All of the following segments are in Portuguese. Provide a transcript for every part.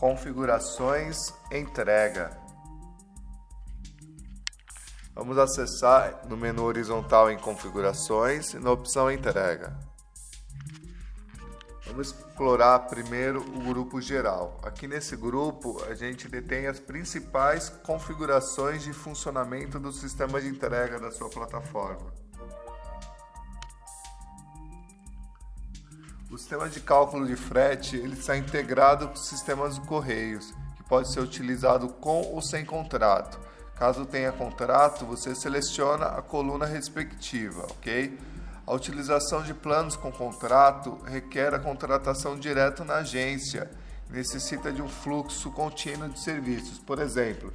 Configurações, entrega. Vamos acessar no menu horizontal em configurações e na opção entrega. Vamos explorar primeiro o grupo geral. Aqui nesse grupo a gente detém as principais configurações de funcionamento do sistema de entrega da sua plataforma. O sistema de cálculo de frete ele está integrado com os sistemas de correios, que pode ser utilizado com ou sem contrato. Caso tenha contrato, você seleciona a coluna respectiva, ok? A utilização de planos com contrato requer a contratação direto na agência, necessita de um fluxo contínuo de serviços. Por exemplo,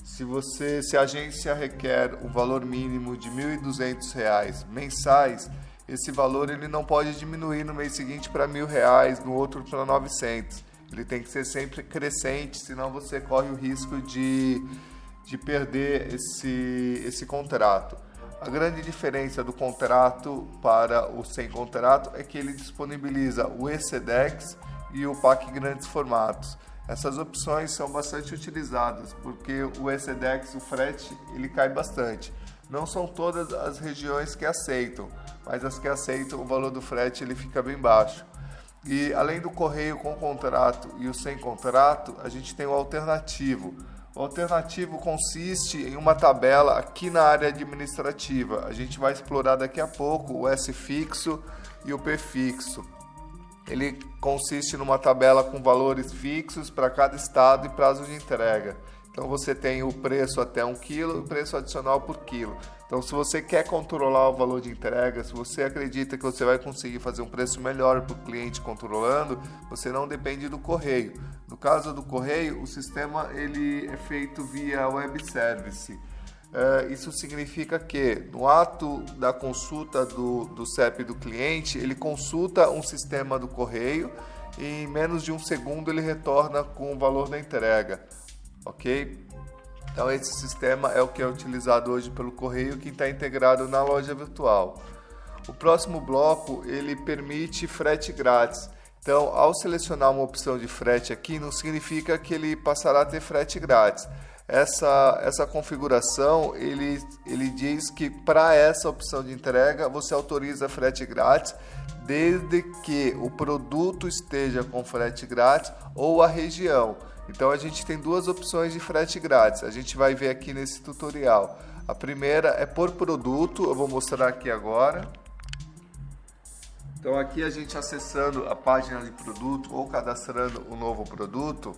se a agência requer um valor mínimo de R$ 1.200 mensais, esse valor ele não pode diminuir no mês seguinte para R$ 1.000, no outro para 900. Ele tem que ser sempre crescente, senão você corre o risco de perder esse contrato. A grande diferença do contrato para o sem contrato é que ele disponibiliza o ECDEX e o PAC grandes formatos. Essas opções são bastante utilizadas porque o ECDEX, o frete, ele cai bastante. Não são todas as regiões que aceitam, mas as que aceitam o valor do frete ele fica bem baixo. E além do correio com contrato e o sem contrato, a gente tem o alternativo. O alternativo consiste em uma tabela aqui na área administrativa. A gente vai explorar daqui a pouco o S fixo e o P fixo. Ele consiste numa tabela com valores fixos para cada estado e prazo de entrega. Então você tem o preço até 1 kg e o preço adicional por quilo. Então se você quer controlar o valor de entrega, se você acredita que você vai conseguir fazer um preço melhor para o cliente controlando, você não depende do correio. No caso do correio, o sistema ele é feito via web service. Isso significa que no ato da consulta do CEP do cliente, ele consulta um sistema do correio e em menos de 1 segundo ele retorna com o valor da entrega. Ok? Então esse sistema é o que é utilizado hoje pelo correio, que está integrado na loja virtual. O próximo bloco ele permite frete grátis. Então, ao selecionar uma opção de frete aqui, não significa que ele passará a ter frete grátis. Essa configuração ele diz que para essa opção de entrega você autoriza frete grátis desde que o produto esteja com frete grátis ou a região. Então a gente tem duas opções de frete grátis, a gente vai ver aqui nesse tutorial. A primeira é por produto, eu vou mostrar aqui agora. Então aqui a gente acessando a página de produto ou cadastrando um novo produto,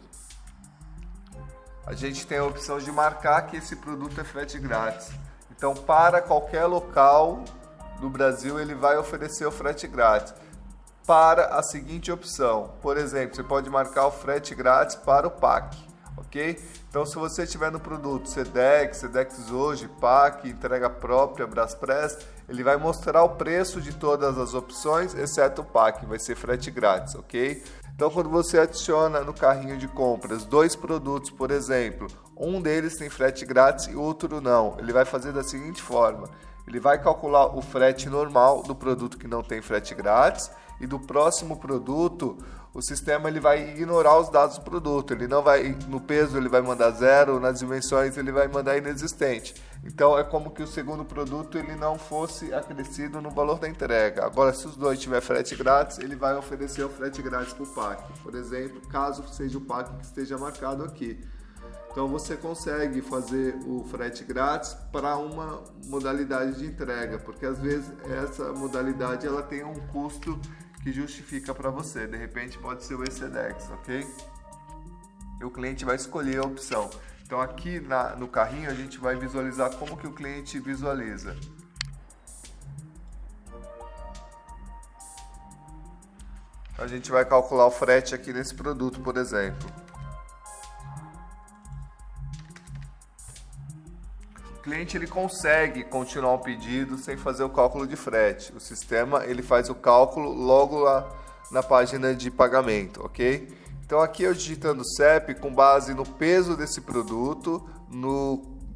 a gente tem a opção de marcar que esse produto é frete grátis. Então para qualquer local do Brasil ele vai oferecer o frete grátis. Para a seguinte opção, por exemplo, você pode marcar o frete grátis para o PAC, ok? Então se você tiver no produto SEDEX hoje, PAC, entrega própria, Braspress, ele vai mostrar o preço de todas as opções, exceto o PAC, vai ser frete grátis, ok? Então quando você adiciona no carrinho de compras 2 produtos, por exemplo, um deles tem frete grátis e outro não, ele vai fazer da seguinte forma, ele vai calcular o frete normal do produto que não tem frete grátis, e do próximo produto, o sistema ele vai ignorar os dados do produto. Ele não vai, no peso ele vai mandar 0, nas dimensões ele vai mandar inexistente. Então é como que o segundo produto ele não fosse acrescido no valor da entrega. Agora, se os dois tiver frete grátis, ele vai oferecer o frete grátis para o PAC. Por exemplo, caso seja o PAC que esteja marcado aqui. Então você consegue fazer o frete grátis para uma modalidade de entrega, porque às vezes essa modalidade ela tem um custo que justifica para você. De repente pode ser o ECDEX, ok? E o cliente vai escolher a opção. Então aqui no carrinho a gente vai visualizar como que o cliente visualiza. A gente vai calcular o frete aqui nesse produto, por exemplo. O cliente ele consegue continuar o pedido sem fazer o cálculo de frete. O sistema ele faz o cálculo logo lá na página de pagamento, ok? Então aqui eu digitando CEP com base no peso desse produto,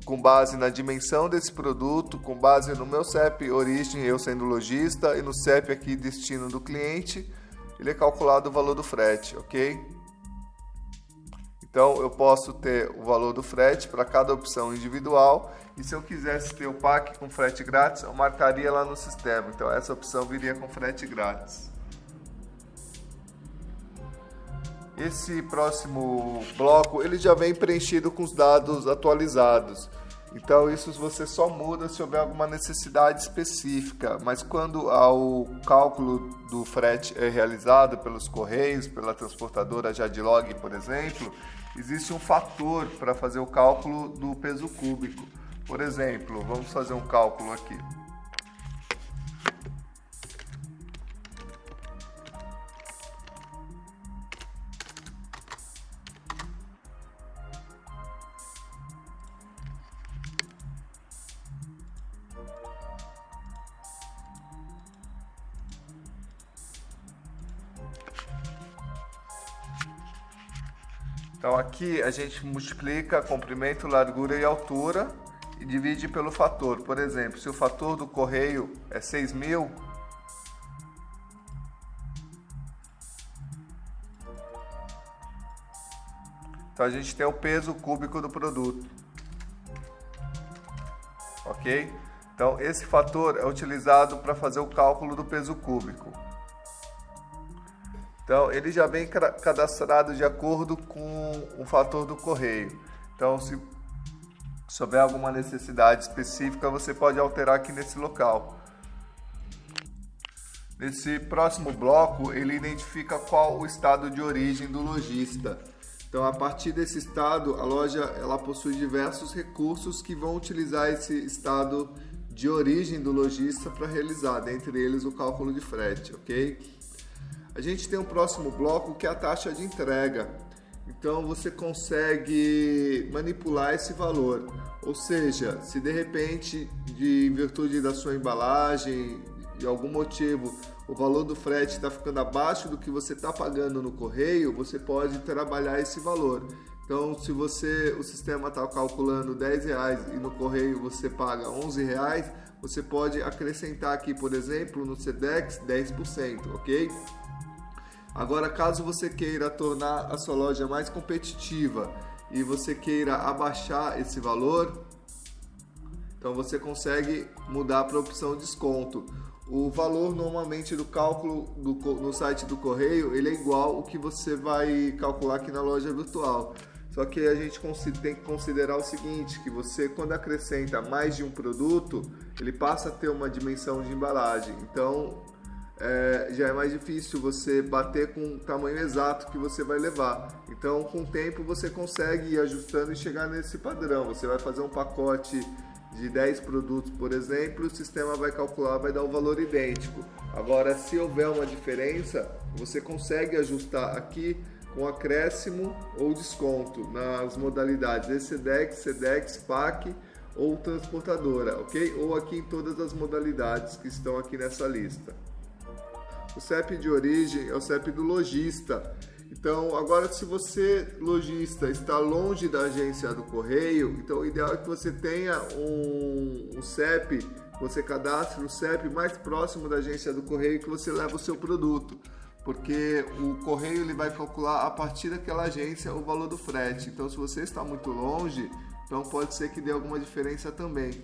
com base na dimensão desse produto, com base no meu CEP origem, eu sendo lojista, e no CEP aqui destino do cliente, ele é calculado o valor do frete, ok? Então eu posso ter o valor do frete para cada opção individual, e se eu quisesse ter o pack com frete grátis, eu marcaria lá no sistema. Então essa opção viria com frete grátis. Esse próximo bloco ele já vem preenchido com os dados atualizados. Então isso você só muda se houver alguma necessidade específica, mas quando o cálculo do frete é realizado pelos Correios, pela transportadora Jadlog, por exemplo, existe um fator para fazer o cálculo do peso cúbico. Por exemplo, vamos fazer um cálculo aqui. Então aqui a gente multiplica comprimento, largura e altura e divide pelo fator. Por exemplo, se o fator do correio é 6.000, então a gente tem o peso cúbico do produto. Ok? Então esse fator é utilizado para fazer o cálculo do peso cúbico. Então, ele já vem cadastrado de acordo com o fator do correio. Então, se houver alguma necessidade específica, você pode alterar aqui nesse local. Nesse próximo bloco, ele identifica qual o estado de origem do lojista. Então, a partir desse estado, a loja ela possui diversos recursos que vão utilizar esse estado de origem do lojista para realizar, dentre eles o cálculo de frete, ok? A gente tem um próximo bloco que é a taxa de entrega. Então você consegue manipular esse valor. Ou seja, se de repente, em virtude da sua embalagem, de algum motivo, o valor do frete está ficando abaixo do que você está pagando no correio, você pode trabalhar esse valor. Então, se o sistema está calculando R$10 e no correio você paga R$11, você pode acrescentar aqui, por exemplo, no Sedex 10%, ok? Agora, caso você queira tornar a sua loja mais competitiva e você queira abaixar esse valor, então você consegue mudar para a opção desconto. O valor normalmente do cálculo no site do correio, ele é igual ao que você vai calcular aqui na loja virtual. Só que a gente tem que considerar o seguinte, que você quando acrescenta mais de um produto, ele passa a ter uma dimensão de embalagem. Então, já é mais difícil você bater com o tamanho exato que você vai levar. Então, com o tempo, você consegue ir ajustando e chegar nesse padrão. Você vai fazer um pacote de 10 produtos, por exemplo, o sistema vai calcular, vai dar o valor idêntico. Agora, se houver uma diferença, você consegue ajustar aqui com acréscimo ou desconto nas modalidades ECDEX, SEDEX, PAC ou transportadora, ok? Ou aqui em todas as modalidades que estão aqui nessa lista. O CEP de origem é o CEP do lojista. Então, agora se você, lojista, está longe da agência do correio, então o ideal é que você tenha um CEP, você cadastre o CEP mais próximo da agência do correio que você leva o seu produto. Porque o correio ele vai calcular a partir daquela agência o valor do frete. Então, se você está muito longe, então pode ser que dê alguma diferença também.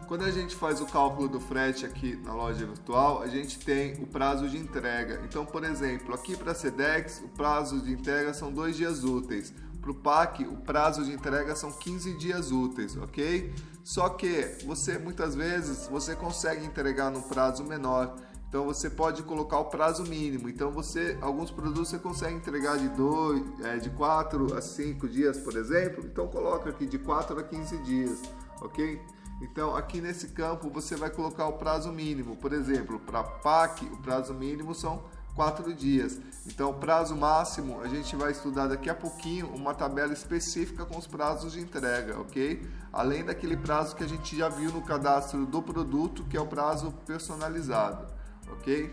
Quando a gente faz o cálculo do frete aqui na loja virtual, a gente tem o prazo de entrega. Então, por exemplo, aqui para a Sedex, o prazo de entrega são 2 dias úteis. Para o PAC, o prazo de entrega são 15 dias úteis, ok? Só que muitas vezes você consegue entregar num prazo menor. Então você pode colocar o prazo mínimo. Então alguns produtos você consegue entregar de 4 a 5 dias, por exemplo. Então coloca aqui de 4 a 15 dias, ok? Então aqui nesse campo você vai colocar o prazo mínimo. Por exemplo, para PAC o prazo mínimo são 4 dias. Então o prazo máximo a gente vai estudar daqui a pouquinho uma tabela específica com os prazos de entrega, ok? Além daquele prazo que a gente já viu no cadastro do produto, que é o prazo personalizado. Ok?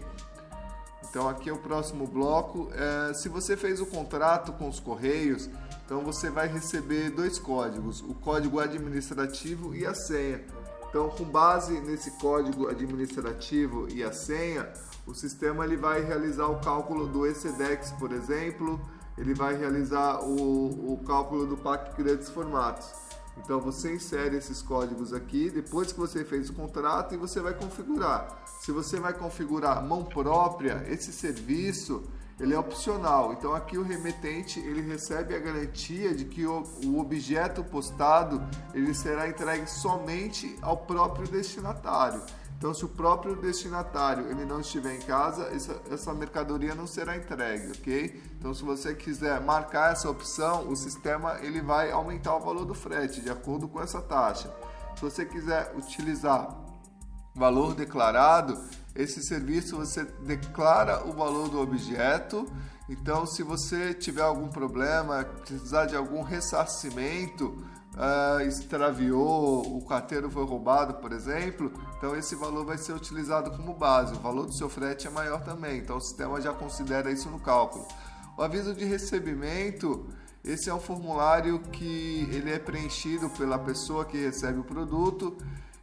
Então aqui é o próximo bloco. Se você fez o contrato com os Correios, então você vai receber 2 códigos, o código administrativo e a senha. Então, com base nesse código administrativo e a senha, o sistema ele vai realizar o cálculo do ECDEX, por exemplo, ele vai realizar o cálculo do PAC grandes formatos. Então você insere esses códigos aqui, depois que você fez o contrato, e você vai configurar. Se você vai configurar mão própria, esse serviço ele é opcional. Então aqui o remetente ele recebe a garantia de que o objeto postado ele será entregue somente ao próprio destinatário. Então, se o próprio destinatário ele não estiver em casa, essa mercadoria não será entregue, ok? Então, se você quiser marcar essa opção, o sistema ele vai aumentar o valor do frete de acordo com essa taxa. Se você quiser utilizar valor declarado, esse serviço você declara o valor do objeto. Então, se você tiver algum problema, precisar de algum ressarcimento, extraviou, o carteiro foi roubado, por exemplo, então esse valor vai ser utilizado como base. O valor do seu frete é maior também, então o sistema já considera isso no cálculo. O aviso de recebimento, esse é um formulário que ele é preenchido pela pessoa que recebe o produto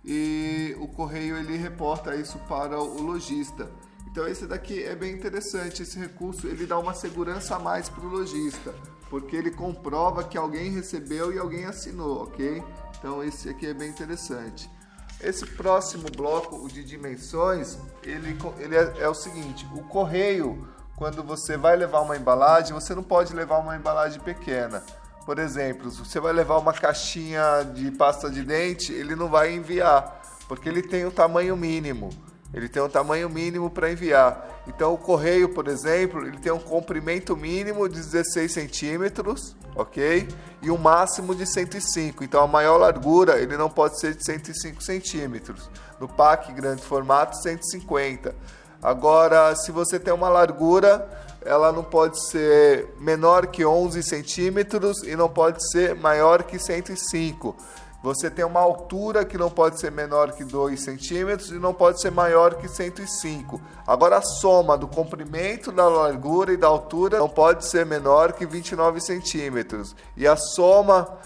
e o correio ele reporta isso para o lojista. Então esse daqui é bem interessante, esse recurso ele dá uma segurança a mais para o lojista, porque ele comprova que alguém recebeu e alguém assinou, ok? Então esse aqui é bem interessante. Esse próximo bloco, o de dimensões, ele é o seguinte: o correio, quando você vai levar uma embalagem, você não pode levar uma embalagem pequena. Por exemplo, se você vai levar uma caixinha de pasta de dente, ele não vai enviar, porque ele tem um tamanho mínimo. Ele tem um tamanho mínimo para enviar. Então o correio, por exemplo, ele tem um comprimento mínimo de 16 centímetros, ok? E um máximo de 105. Então a maior largura ele não pode ser de 105 centímetros. No PAC grande formato, 150. Agora, se você tem uma largura, ela não pode ser menor que 11 centímetros e não pode ser maior que 105. Você tem uma altura que não pode ser menor que 2 centímetros e não pode ser maior que 105. Agora, a soma do comprimento, da largura e da altura não pode ser menor que 29 centímetros. E a soma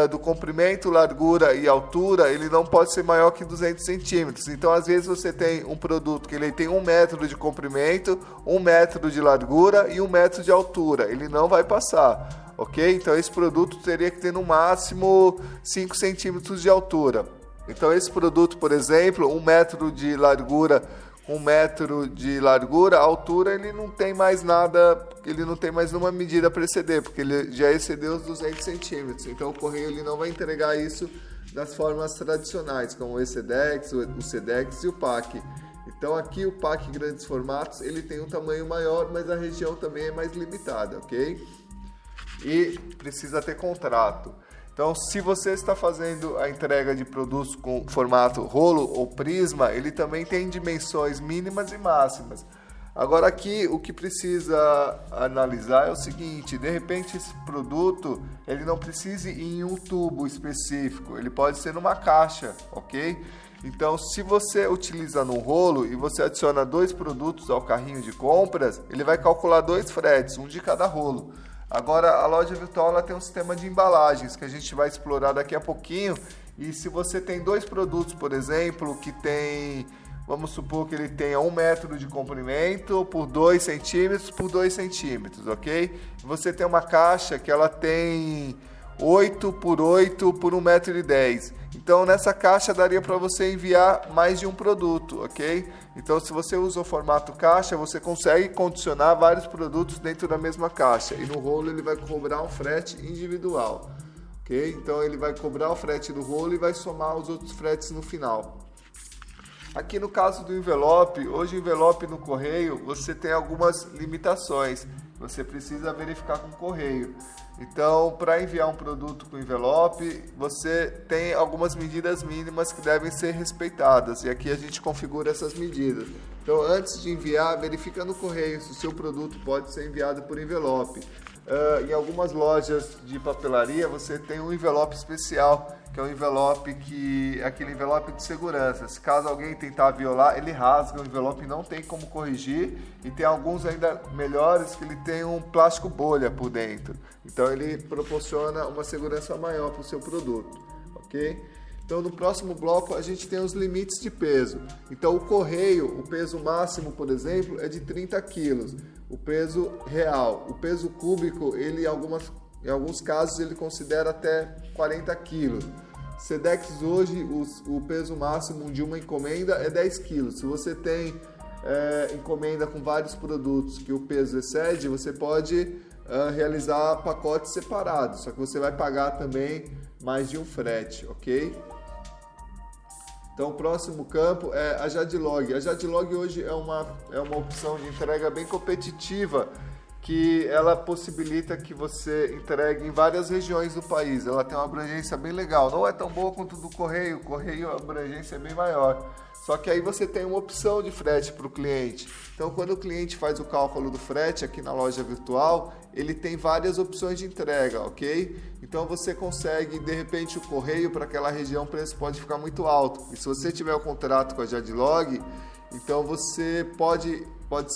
do comprimento, largura e altura, ele não pode ser maior que 200 centímetros. Então, às vezes, você tem um produto que ele tem 1 metro de comprimento, 1 metro de largura e 1 metro de altura. Ele não vai passar. Ok? Então esse produto teria que ter no máximo 5 centímetros de altura. Então esse produto, por exemplo, 1 metro de largura, 1 metro de largura, a altura ele não tem mais nada, ele não tem mais nenhuma medida para exceder, porque ele já excedeu os 200 centímetros. Então o correio ele não vai entregar isso das formas tradicionais, como o ECDEX, o SEDEX e o PAC. Então aqui o PAC grandes formatos ele tem um tamanho maior, mas a região também é mais limitada, ok? E precisa ter contrato. Então, se você está fazendo a entrega de produtos com formato rolo ou prisma, ele também tem dimensões mínimas e máximas. Agora aqui, o que precisa analisar é o seguinte: de repente esse produto ele não precise ir em um tubo específico, ele pode ser numa caixa, ok? Então, se você utiliza no rolo e você adiciona 2 produtos ao carrinho de compras, ele vai calcular 2 fretes, um de cada rolo. Agora, a loja virtual ela tem um sistema de embalagens que a gente vai explorar daqui a pouquinho. E se você tem 2 produtos, por exemplo, que tem, vamos supor que ele tenha 1 metro de comprimento por 2 centímetros por 2 centímetros, ok? E você tem uma caixa que ela tem 8 por 8 por 1,10 m. Então, nessa caixa daria para você enviar mais de um produto, ok? Então, se você usa o formato caixa, você consegue condicionar vários produtos dentro da mesma caixa. E no rolo ele vai cobrar um frete individual, ok? Então, ele vai cobrar o frete do rolo e vai somar os outros fretes no final. Aqui no caso do envelope, hoje o envelope no correio, você tem algumas limitações. Você precisa verificar com o correio. Então, para enviar um produto com envelope, você tem algumas medidas mínimas que devem ser respeitadas. E aqui a gente configura essas medidas. Então, antes de enviar, verifica no correio se o seu produto pode ser enviado por envelope. Em algumas lojas de papelaria, você tem um envelope especial, que é um envelope aquele envelope de segurança. Se caso alguém tentar violar, ele rasga o envelope e não tem como corrigir. E tem alguns ainda melhores que ele tem um plástico bolha por dentro. Então ele proporciona uma segurança maior para o seu produto, ok? Então, no próximo bloco, a gente tem os limites de peso. Então, o correio, o peso máximo, por exemplo, é de 30 quilos, o peso real. O peso cúbico, ele, em alguns casos, ele considera até 40 quilos. Sedex hoje, o peso máximo de uma encomenda é 10 quilos. Se você tem encomenda com vários produtos que o peso excede, você pode realizar pacotes separados, só que você vai pagar também mais de um frete, ok? Então, o próximo campo é a Jadlog. A Jadlog hoje é uma opção de entrega bem competitiva, que ela possibilita que você entregue em várias regiões do país. Ela tem uma abrangência bem legal. Não é tão boa quanto do Correio. O Correio, a abrangência é bem maior. Só que aí você tem uma opção de frete para o cliente. Então, quando o cliente faz o cálculo do frete aqui na loja virtual, ele tem várias opções de entrega, ok? Então, você consegue, de repente, o correio para aquela região, o preço pode ficar muito alto. E se você tiver o contrato com a Jadlog, então você pode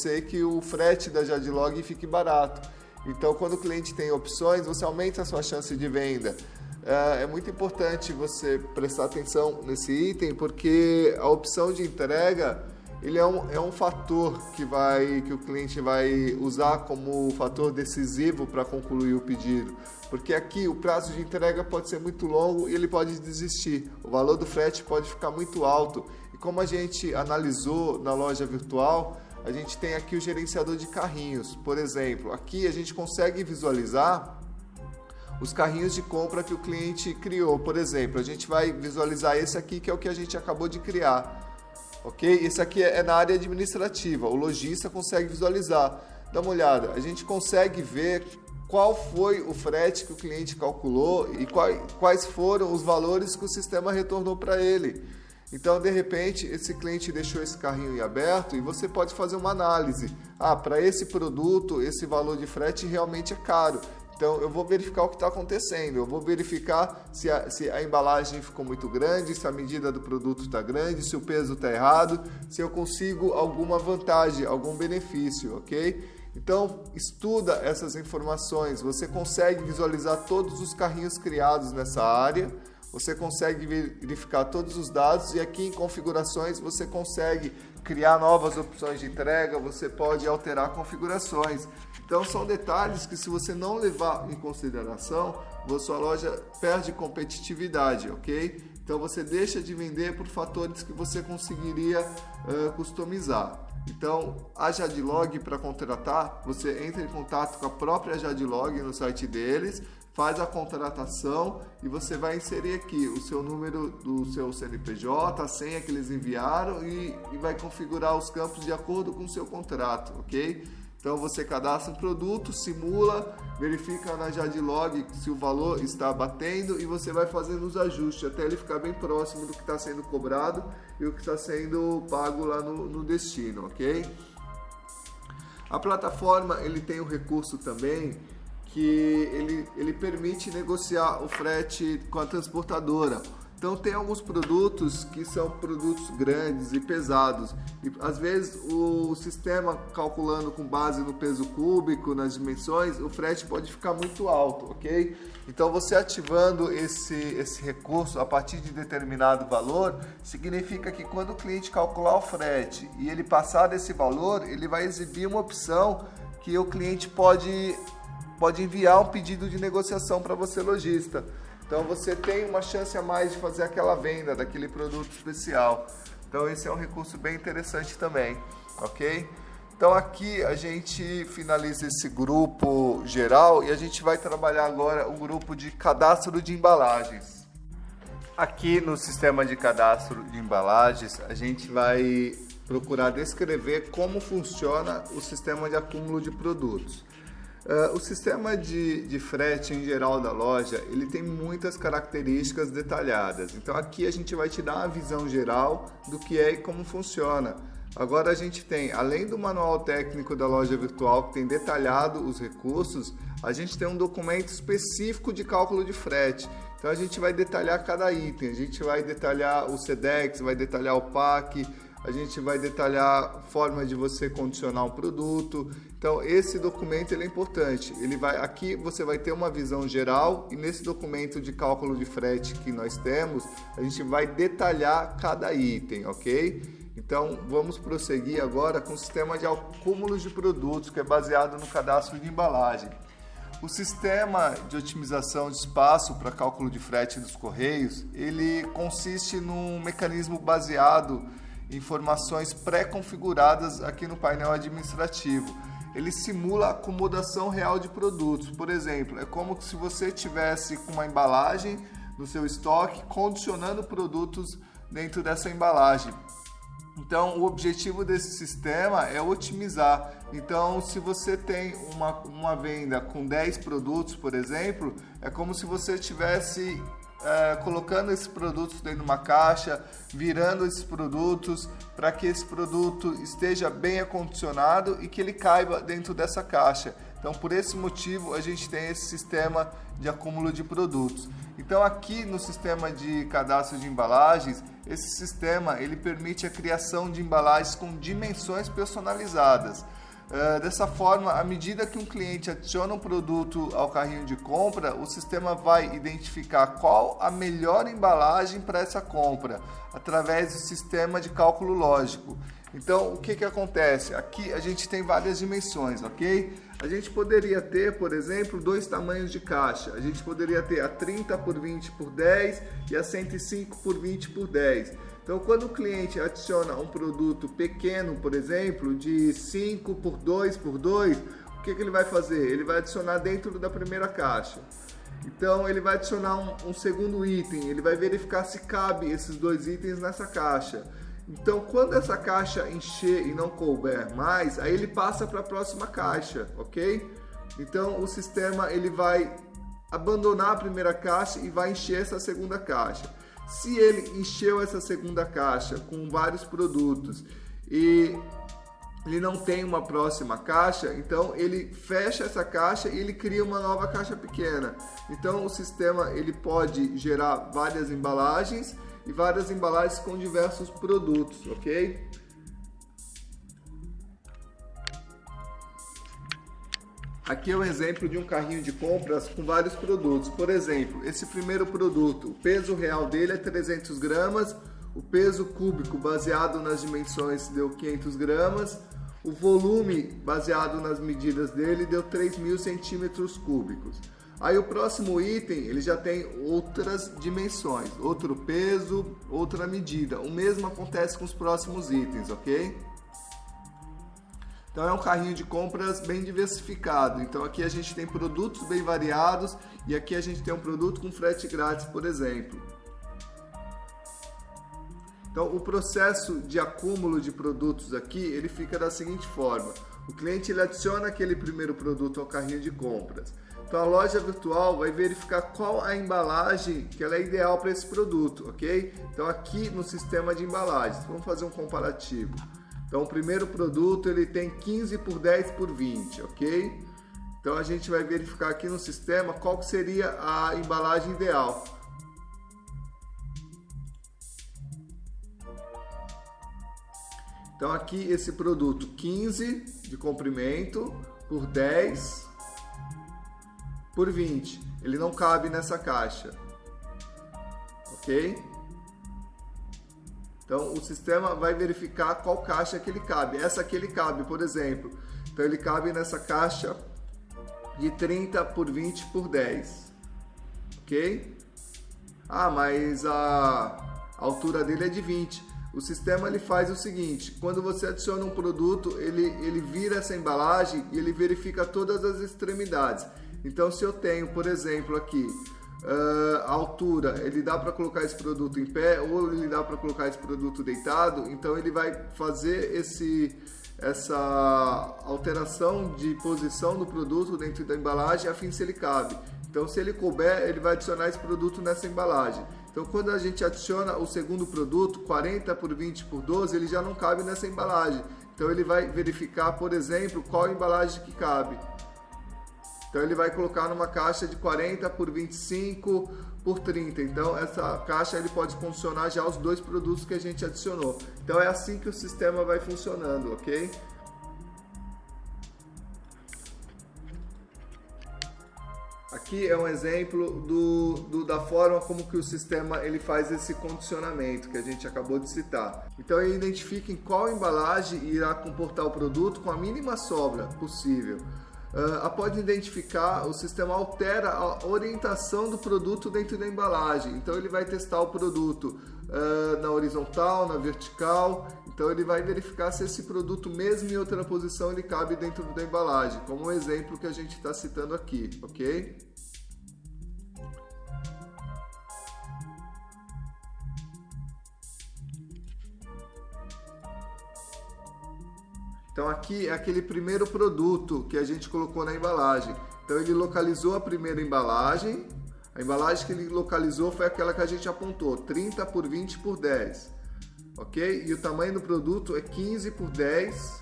ser que o frete da Jadlog fique barato. Então, quando o cliente tem opções, você aumenta a sua chance de venda. É muito importante você prestar atenção nesse item, porque a opção de entrega ele é um fator que o cliente vai usar como fator decisivo para concluir o pedido. Porque aqui o prazo de entrega pode ser muito longo e ele pode desistir. O valor do frete pode ficar muito alto. E como a gente analisou na loja virtual, a gente tem aqui o gerenciador de carrinhos. Por exemplo, aqui a gente consegue visualizar os carrinhos de compra que o cliente criou. Por exemplo, a gente vai visualizar esse aqui, que é o que a gente acabou de criar, ok? Esse aqui é na área administrativa, o lojista consegue visualizar. Dá uma olhada, a gente consegue ver qual foi o frete que o cliente calculou e quais foram os valores que o sistema retornou para ele. Então, de repente, esse cliente deixou esse carrinho em aberto e você pode fazer uma análise. Para esse produto, esse valor de frete realmente é caro. Então, eu vou verificar o que está acontecendo, eu vou verificar se a embalagem ficou muito grande, se a medida do produto está grande, se o peso está errado, se eu consigo alguma vantagem, algum benefício, ok? Então, estuda essas informações, você consegue visualizar todos os carrinhos criados nessa área, você consegue verificar todos os dados e aqui em configurações você consegue criar novas opções de entrega, você pode alterar configurações. Então são detalhes que se você não levar em consideração, a sua loja perde competitividade, ok? Então você deixa de vender por fatores que você conseguiria customizar. Então a Jadlog, para contratar, você entra em contato com a própria Jadlog no site deles, faz a contratação e você vai inserir aqui o seu número do seu CNPJ, a senha que eles enviaram e vai configurar os campos de acordo com o seu contrato, ok? Então você cadastra um produto, simula, verifica na Jadlog se o valor está batendo e você vai fazendo os ajustes até ele ficar bem próximo do que está sendo cobrado e o que está sendo pago lá no destino, ok? A plataforma ele tem um recurso também que ele permite negociar o frete com a transportadora. Então tem alguns produtos que são produtos grandes e pesados e às vezes o sistema calculando com base no peso cúbico, nas dimensões, o frete pode ficar muito alto, ok? Então você ativando esse recurso a partir de determinado valor, significa que quando o cliente calcular o frete e ele passar desse valor, ele vai exibir uma opção que o cliente pode enviar um pedido de negociação para você, lojista. Então você tem uma chance a mais de fazer aquela venda daquele produto especial. Então esse é um recurso bem interessante também, ok? Então aqui a gente finaliza esse grupo geral e a gente vai trabalhar agora o grupo de cadastro de embalagens. Aqui no sistema de cadastro de embalagens a gente vai procurar descrever como funciona o sistema de acúmulo de produtos. O sistema de frete em geral da loja, ele tem muitas características detalhadas. Então aqui a gente vai te dar uma visão geral do que é e como funciona. Agora a gente tem, além do manual técnico da loja virtual que tem detalhado os recursos, a gente tem um documento específico de cálculo de frete. Então a gente vai detalhar cada item, a gente vai detalhar o Sedex, vai detalhar o PAC, a gente vai detalhar a forma de você condicionar um produto. Então esse documento ele é importante. Aqui você vai ter uma visão geral e nesse documento de cálculo de frete que nós temos, a gente vai detalhar cada item, ok? Então vamos prosseguir agora com o sistema de acúmulo de produtos, que é baseado no cadastro de embalagem. O sistema de otimização de espaço para cálculo de frete dos Correios, ele consiste num mecanismo baseado em informações pré-configuradas aqui no painel administrativo. Ele simula a acomodação real de produtos. Por exemplo, é como se você tivesse com uma embalagem no seu estoque, condicionando produtos dentro dessa embalagem. Então, o objetivo desse sistema é otimizar. Então, se você tem uma venda com 10 produtos, por exemplo, é como se você estivesse colocando esses produtos dentro de uma caixa, virando esses produtos para que esse produto esteja bem acondicionado e que ele caiba dentro dessa caixa. Então, por esse motivo, a gente tem esse sistema de acúmulo de produtos. Então, aqui no sistema de cadastro de embalagens, esse sistema ele permite a criação de embalagens com dimensões personalizadas. Dessa forma, à medida que um cliente adiciona um produto ao carrinho de compra, o sistema vai identificar qual a melhor embalagem para essa compra, através do sistema de cálculo lógico. Então, o que acontece? Aqui a gente tem várias dimensões, ok? A gente poderia ter, por exemplo, 2 tamanhos de caixa. A gente poderia ter a 30 por 20 por 10 e a 105 por 20 por 10. Então, quando o cliente adiciona um produto pequeno, por exemplo, de 5 por 2 por 2, o que ele vai fazer? Ele vai adicionar dentro da primeira caixa. Então, ele vai adicionar um segundo item, ele vai verificar se cabe esses 2 itens nessa caixa. Então, quando essa caixa encher e não couber mais, aí ele passa para a próxima caixa, ok? Então, o sistema ele vai abandonar a primeira caixa e vai encher essa segunda caixa. Se ele encheu essa segunda caixa com vários produtos e ele não tem uma próxima caixa, então ele fecha essa caixa e ele cria uma nova caixa pequena. Então, o sistema ele pode gerar várias embalagens e várias embalagens com diversos produtos, ok? Aqui é um exemplo de um carrinho de compras com vários produtos. Por exemplo, esse primeiro produto, o peso real dele é 300 gramas, o peso cúbico baseado nas dimensões deu 500 gramas, o volume baseado nas medidas dele deu 3.000 centímetros cúbicos. Aí o próximo item, ele já tem outras dimensões, outro peso, outra medida. O mesmo acontece com os próximos itens, ok? Então é um carrinho de compras bem diversificado. Então aqui a gente tem produtos bem variados e aqui a gente tem um produto com frete grátis, por exemplo. Então o processo de acúmulo de produtos aqui, ele fica da seguinte forma. O cliente ele adiciona aquele primeiro produto ao carrinho de compras. Então a loja virtual vai verificar qual a embalagem que ela é ideal para esse produto, ok? Então aqui no sistema de embalagens, vamos fazer um comparativo. Então o primeiro produto ele tem 15 por 10 por 20, ok? Então a gente vai verificar aqui no sistema qual que seria a embalagem ideal. Então aqui esse produto 15 de comprimento por 10 por 20, ele não cabe nessa caixa, ok? Então o sistema vai verificar qual caixa que ele cabe. Essa aqui ele cabe, por exemplo. Então ele cabe nessa caixa de 30 por 20 por 10, ok? Ah, mas a altura dele é de 20. O sistema ele faz o seguinte: quando você adiciona um produto, ele vira essa embalagem e ele verifica todas as extremidades. Então, se eu tenho, por exemplo, aqui a altura, ele dá para colocar esse produto em pé ou ele dá para colocar esse produto deitado, então ele vai fazer essa alteração de posição do produto dentro da embalagem a fim se ele cabe. Então, se ele couber, ele vai adicionar esse produto nessa embalagem. Então, quando a gente adiciona o segundo produto, 40 por 20 por 12, ele já não cabe nessa embalagem. Então, ele vai verificar, por exemplo, qual embalagem que cabe. Então ele vai colocar numa caixa de 40 por 25 por 30. Então essa caixa ele pode condicionar já os dois produtos que a gente adicionou. Então é assim que o sistema vai funcionando, ok? Aqui é um exemplo da forma como que o sistema ele faz esse condicionamento que a gente acabou de citar. Então ele identifica em qual embalagem irá comportar o produto com a mínima sobra possível. Após identificar, o sistema altera a orientação do produto dentro da embalagem. Então ele vai testar o produto na horizontal, na vertical. Então ele vai verificar se esse produto, mesmo em outra posição, ele cabe dentro da embalagem, como o exemplo que a gente está citando aqui, ok? Então aqui é aquele primeiro produto que a gente colocou na embalagem. Então ele localizou a primeira embalagem. A embalagem que ele localizou foi aquela que a gente apontou, 30 por 20 por 10. Ok? E o tamanho do produto é 15 por 10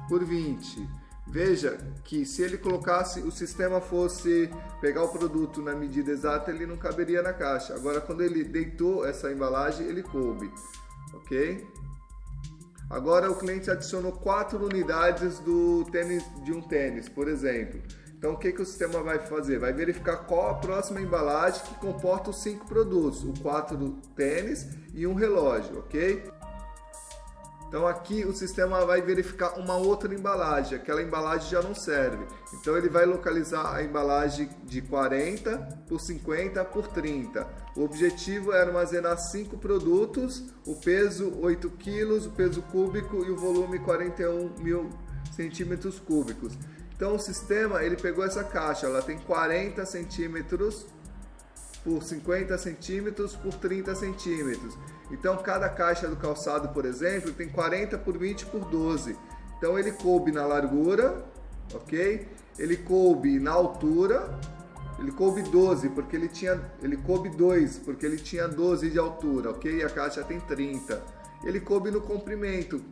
por 20. Veja que se ele colocasse, o sistema fosse pegar o produto na medida exata, ele não caberia na caixa. Agora quando ele deitou essa embalagem, ele coube. Ok? Agora o cliente adicionou 4 unidades de um tênis, por exemplo. Então o que o sistema vai fazer? Vai verificar qual a próxima embalagem que comporta os 5 produtos, o 4 tênis e um relógio, ok? Então aqui o sistema vai verificar uma outra embalagem, aquela embalagem já não serve. Então ele vai localizar a embalagem de 40 por 50 por 30. O objetivo é armazenar 5 produtos, o peso 8 kg, o peso cúbico e o volume 41.000 centímetros cúbicos. Então o sistema ele pegou essa caixa, ela tem 40 centímetros por 50 centímetros por 30 centímetros. Então cada caixa do calçado, por exemplo, tem 40 por 20 por 12. Então ele coube na largura, ok? Ele coube na altura, ele coube 12 porque ele coube 2 porque ele tinha 12 de altura, ok? E a caixa tem 30. Ele coube no comprimento,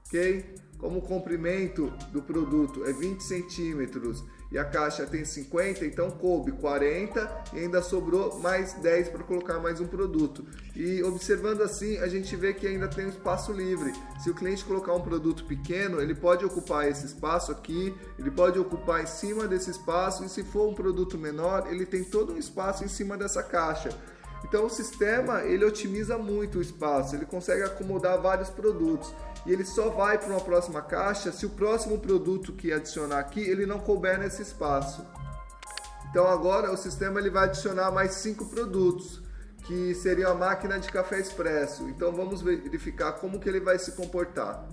ok? Como o comprimento do produto é 20 centímetros e a caixa tem 50, então coube 40 e ainda sobrou mais 10 para colocar mais um produto. E observando assim, a gente vê que ainda tem um espaço livre. Se o cliente colocar um produto pequeno, ele pode ocupar esse espaço aqui, ele pode ocupar em cima desse espaço, e se for um produto menor, ele tem todo um espaço em cima dessa caixa. Então o sistema ele otimiza muito o espaço, ele consegue acomodar vários produtos e ele só vai para uma próxima caixa se o próximo produto que adicionar aqui ele não couber nesse espaço. Então agora o sistema ele vai adicionar mais 5 produtos, que seria a máquina de café expresso. Então vamos verificar como que ele vai se comportar.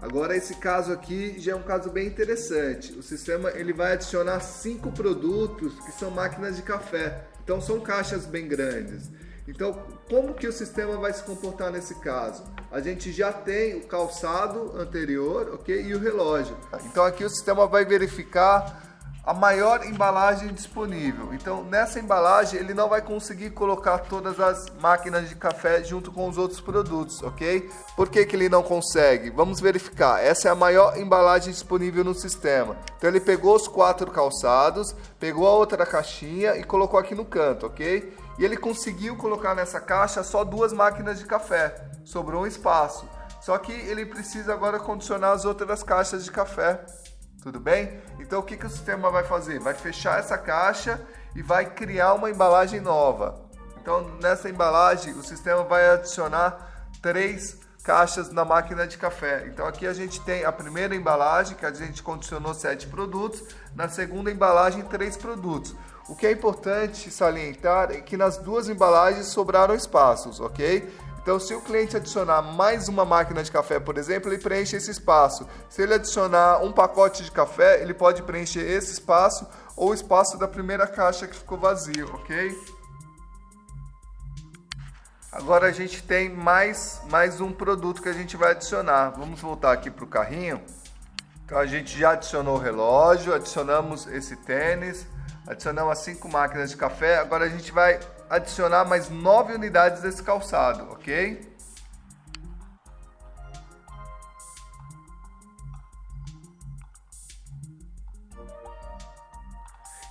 Agora esse caso aqui já é um caso bem interessante. O sistema ele vai adicionar 5 produtos que são máquinas de café. Então são caixas bem grandes. Então como que o sistema vai se comportar nesse caso? A gente já tem o calçado anterior, ok? E o relógio. Então aqui o sistema vai verificar a maior embalagem disponível. Então nessa embalagem ele não vai conseguir colocar todas as máquinas de café junto com os outros produtos, ok? Por que ele não consegue? Vamos verificar. Essa é a maior embalagem disponível no sistema. Então ele pegou os 4 calçados, pegou a outra caixinha e colocou aqui no canto, ok? E ele conseguiu colocar nessa caixa só 2 máquinas de café. Sobrou um espaço. Só que ele precisa agora condicionar as outras caixas de café. Tudo bem? Então o que o sistema vai fazer? Vai fechar essa caixa e vai criar uma embalagem nova. Então nessa embalagem o sistema vai adicionar 3 caixas na máquina de café. Então aqui a gente tem a primeira embalagem que a gente condicionou 7 produtos, na segunda embalagem 3 produtos. O que é importante salientar é que nas 2 embalagens sobraram espaços, ok? Então, se o cliente adicionar mais uma máquina de café, por exemplo, ele preenche esse espaço. Se ele adicionar um pacote de café, ele pode preencher esse espaço ou o espaço da primeira caixa que ficou vazio, ok? Agora a gente tem mais um produto que a gente vai adicionar. Vamos voltar aqui para o carrinho. Então, a gente já adicionou o relógio, adicionamos esse tênis, adicionamos as 5 máquinas de café. Agora a gente vai adicionar mais 9 unidades desse calçado, ok?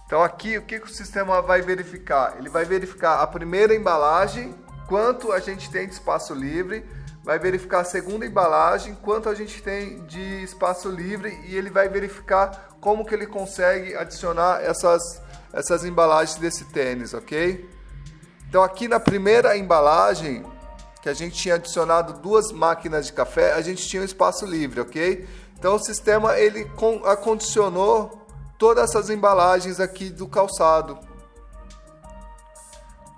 Então aqui o que o sistema vai verificar? Ele vai verificar a primeira embalagem, quanto a gente tem de espaço livre, vai verificar a segunda embalagem, quanto a gente tem de espaço livre, e ele vai verificar como que ele consegue adicionar essas embalagens desse tênis, ok? Então aqui na primeira embalagem, que a gente tinha adicionado 2 máquinas de café, a gente tinha um espaço livre, ok? Então o sistema ele acondicionou todas essas embalagens aqui do calçado.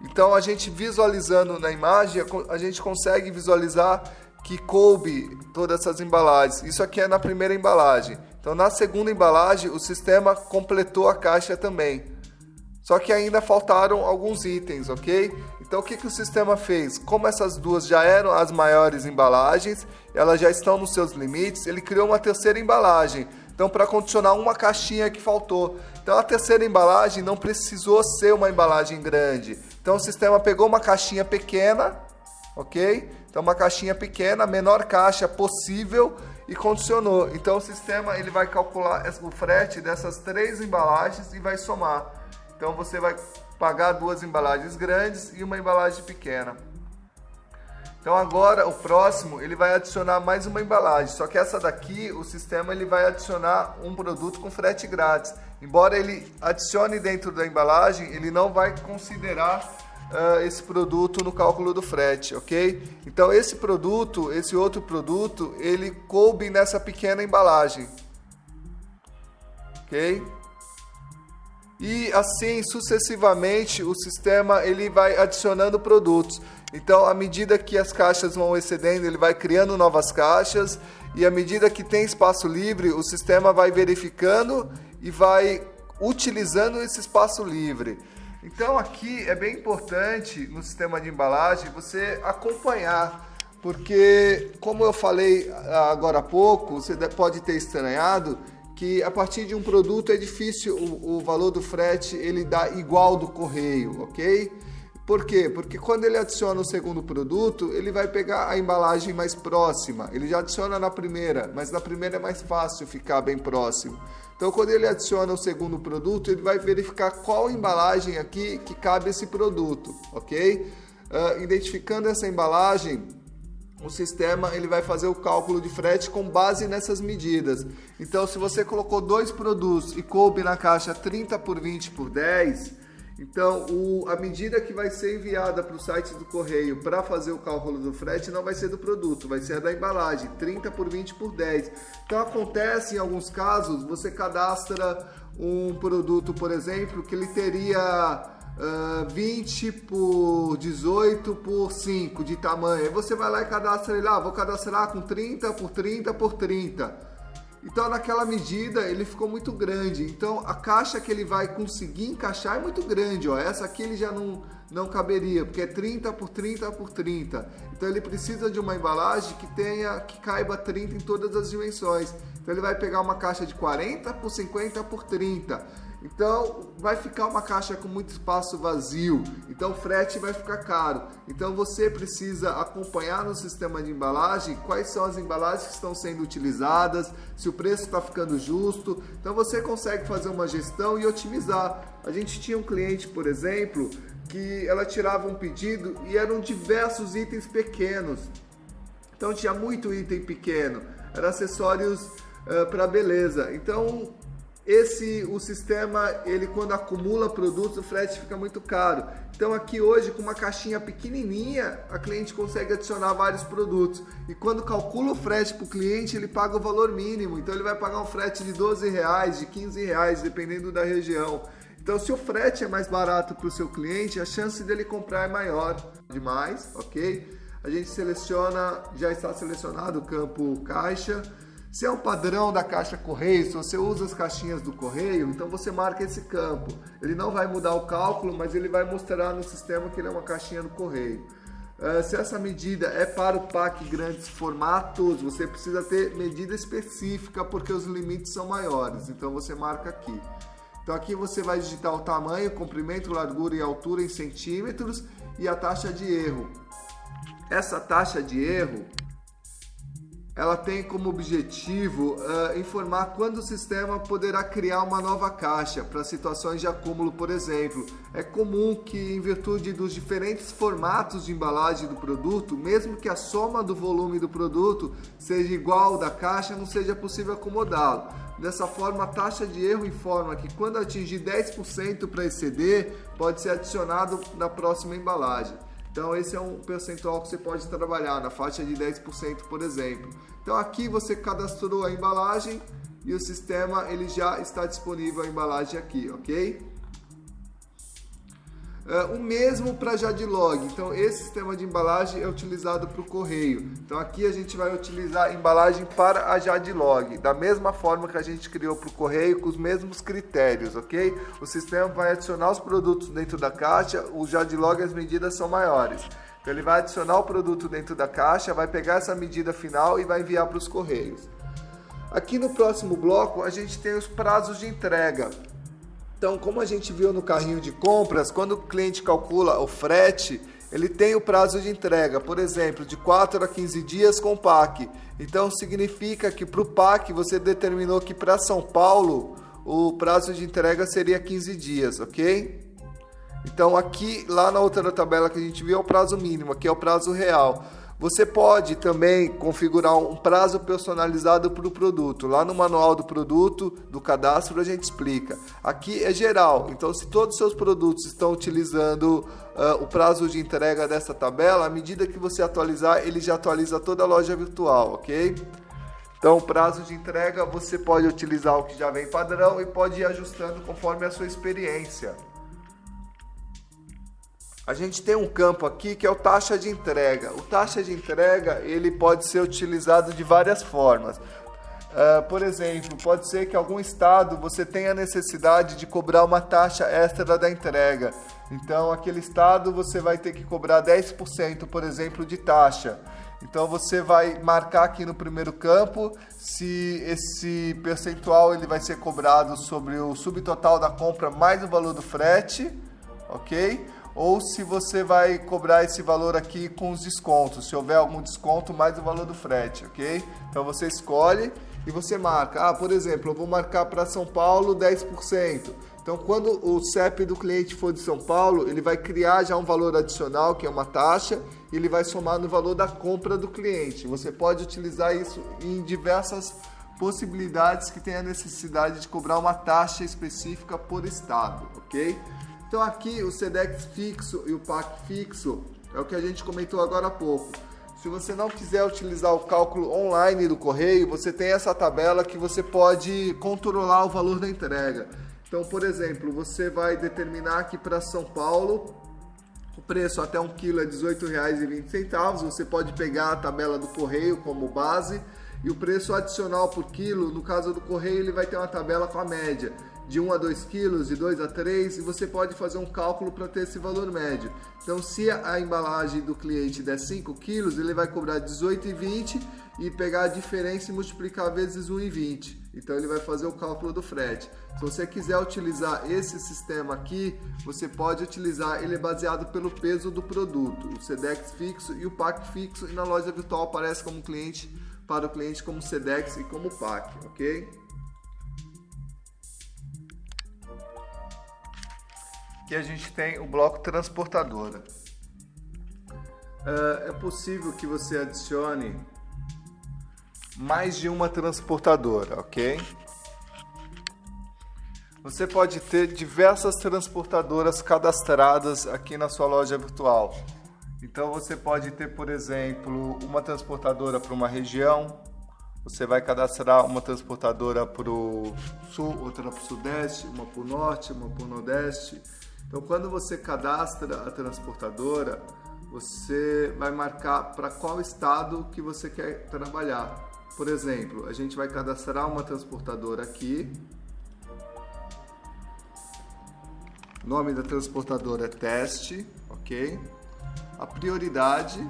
Então a gente visualizando na imagem, a gente consegue visualizar que coube todas essas embalagens. Isso aqui é na primeira embalagem. Então na segunda embalagem o sistema completou a caixa também. Só que ainda faltaram alguns itens, ok? Então o que o sistema fez? Como essas duas já eram as maiores embalagens, elas já estão nos seus limites, ele criou uma terceira embalagem. Então para condicionar uma caixinha que faltou. Então a terceira embalagem não precisou ser uma embalagem grande. Então o sistema pegou uma caixinha pequena, ok? Então uma caixinha pequena, a menor caixa possível e condicionou. Então o sistema ele vai calcular o frete dessas 3 embalagens e vai somar. Então você vai pagar 2 embalagens grandes e uma embalagem pequena. Então agora o próximo ele vai adicionar mais uma embalagem. Só que essa daqui o sistema ele vai adicionar um produto com frete grátis. Embora ele adicione dentro da embalagem, ele não vai considerar esse produto no cálculo do frete, ok? Então esse outro produto, ele coube nessa pequena embalagem, ok? E assim sucessivamente o sistema ele vai adicionando produtos. Então à medida que as caixas vão excedendo, ele vai criando novas caixas, e à medida que tem espaço livre, o sistema vai verificando e vai utilizando esse espaço livre. Então aqui é bem importante no sistema de embalagem você acompanhar, porque como eu falei agora há pouco, você pode ter estranhado que a partir de um produto é difícil o valor do frete ele dá igual do correio, ok? Por quê? Porque quando ele adiciona o segundo produto, ele vai pegar a embalagem mais próxima. Ele já adiciona na primeira, mas na primeira é mais fácil ficar bem próximo. Então quando ele adiciona o segundo produto, ele vai verificar qual embalagem aqui que cabe esse produto, ok? Identificando essa embalagem, o sistema ele vai fazer o cálculo de frete com base nessas medidas. Então, se você colocou 2 produtos e coube na caixa 30 por 20 por 10, então a medida que vai ser enviada para o site do correio para fazer o cálculo do frete não vai ser do produto, vai ser a da embalagem, 30 por 20 por 10. Então acontece em alguns casos, você cadastra um produto, por exemplo, que ele teria 20 por 18 por 5 de tamanho. Aí você vai lá e cadastra ele, vou cadastrar com 30 por 30 por 30. Então naquela medida ele ficou muito grande. Então a caixa que ele vai conseguir encaixar é muito grande. Essa aqui ele já não caberia, porque é 30 por 30 por 30. Então ele precisa de uma embalagem que caiba 30 em todas as dimensões. Então ele vai pegar uma caixa de 40 por 50 por 30. Então vai ficar uma caixa com muito espaço vazio, então o frete vai ficar caro. Então você precisa acompanhar no sistema de embalagem quais são as embalagens que estão sendo utilizadas, se o preço está ficando justo. Então você consegue fazer uma gestão e otimizar. A gente tinha um cliente, por exemplo, que ela tirava um pedido e eram diversos itens pequenos. Então tinha muito item pequeno, eram acessórios para beleza. Então o sistema, ele quando acumula produtos, o frete fica muito caro. Então aqui hoje, com uma caixinha pequenininha, a cliente consegue adicionar vários produtos. E quando calcula o frete para o cliente, ele paga o valor mínimo. Então ele vai pagar um frete de R$12, de R$15, dependendo da região. Então se o frete é mais barato para o seu cliente, a chance dele comprar é maior demais, ok? A gente seleciona, já está selecionado o campo caixa. Se é um padrão da caixa correio, se você usa as caixinhas do correio, então você marca esse campo. Ele não vai mudar o cálculo, mas ele vai mostrar no sistema que ele é uma caixinha do correio. Se essa medida é para o pack grandes formatos, você precisa ter medida específica porque os limites são maiores. Então você marca aqui. Então aqui você vai digitar o tamanho, comprimento, largura e altura em centímetros e a taxa de erro. Essa taxa de erro ela tem como objetivo informar quando o sistema poderá criar uma nova caixa para situações de acúmulo, por exemplo. É comum que, em virtude dos diferentes formatos de embalagem do produto, mesmo que a soma do volume do produto seja igual ao da caixa, não seja possível acomodá-lo. Dessa forma, a taxa de erro informa que quando atingir 10% para exceder, pode ser adicionado na próxima embalagem. Então esse é um percentual que você pode trabalhar na faixa de 10%, por exemplo. Então aqui você cadastrou a embalagem e o sistema ele já está disponível a embalagem aqui, ok? O mesmo para Jadlog. Então esse sistema de embalagem é utilizado para o correio. Então aqui a gente vai utilizar a embalagem para a Jadlog, da mesma forma que a gente criou para o correio, com os mesmos critérios, ok? O sistema vai adicionar os produtos dentro da caixa, o Jadlog as medidas são maiores. Então ele vai adicionar o produto dentro da caixa, vai pegar essa medida final e vai enviar para os correios. Aqui no próximo bloco a gente tem os prazos de entrega. Então, como a gente viu no carrinho de compras, quando o cliente calcula o frete, ele tem o prazo de entrega, por exemplo, de 4 a 15 dias com PAC. Então, significa que para o PAC você determinou que para São Paulo o prazo de entrega seria 15 dias, ok? Então, aqui, lá na outra tabela que a gente viu, é o prazo mínimo, aqui é o prazo real. Você pode também configurar um prazo personalizado para o produto. Lá no manual do produto, do cadastro, a gente explica. Aqui é geral, então se todos os seus produtos estão utilizando o prazo de entrega dessa tabela, à medida que você atualizar, ele já atualiza toda a loja virtual, ok? Então, o prazo de entrega, você pode utilizar o que já vem padrão e pode ir ajustando conforme a sua experiência. A gente tem um campo aqui que é o taxa de entrega. O taxa de entrega ele pode ser utilizado de várias formas. Por exemplo, pode ser que em algum estado você tenha necessidade de cobrar uma taxa extra da entrega. Então, aquele estado você vai ter que cobrar 10%, por exemplo, de taxa. Então, você vai marcar aqui no primeiro campo se esse percentual ele vai ser cobrado sobre o subtotal da compra mais o valor do frete, ok? Ou se você vai cobrar esse valor aqui com os descontos, se houver algum desconto, mais o valor do frete, ok? Então você escolhe e você marca. Por exemplo, eu vou marcar para São Paulo 10%. Então quando o CEP do cliente for de São Paulo, ele vai criar já um valor adicional, que é uma taxa, e ele vai somar no valor da compra do cliente. Você pode utilizar isso em diversas possibilidades que tenha necessidade de cobrar uma taxa específica por estado, ok? Então aqui o SEDEX fixo e o PAC fixo é o que a gente comentou agora há pouco. Se você não quiser utilizar o cálculo online do correio, você tem essa tabela que você pode controlar o valor da entrega. Então, por exemplo, você vai determinar aqui para São Paulo, o preço até 1 kg é R$ 18,20. Você pode pegar a tabela do correio como base e o preço adicional por quilo, no caso do correio, ele vai ter uma tabela com a média de 1 a 2 quilos, de 2 a 3, e você pode fazer um cálculo para ter esse valor médio. Então, se a embalagem do cliente der 5 quilos, ele vai cobrar R$ 18,20 e pegar a diferença e multiplicar vezes 1,20. Então, ele vai fazer o cálculo do frete. Se você quiser utilizar esse sistema aqui, você pode utilizar, ele é baseado pelo peso do produto, o SEDEX fixo e o PAC fixo, e na loja virtual aparece como cliente, para o cliente como SEDEX e como PAC, ok? Aqui a gente tem o bloco transportadora. É possível que você adicione mais de uma transportadora, ok? Você pode ter diversas transportadoras cadastradas aqui na sua loja virtual. Então você pode ter, por exemplo, uma transportadora para uma região, você vai cadastrar uma transportadora para o sul, outra para o sudeste, uma para o norte, uma para o nordeste. Então, quando você cadastra a transportadora, você vai marcar para qual estado que você quer trabalhar. Por exemplo, a gente vai cadastrar uma transportadora aqui. O nome da transportadora é teste, ok? A prioridade.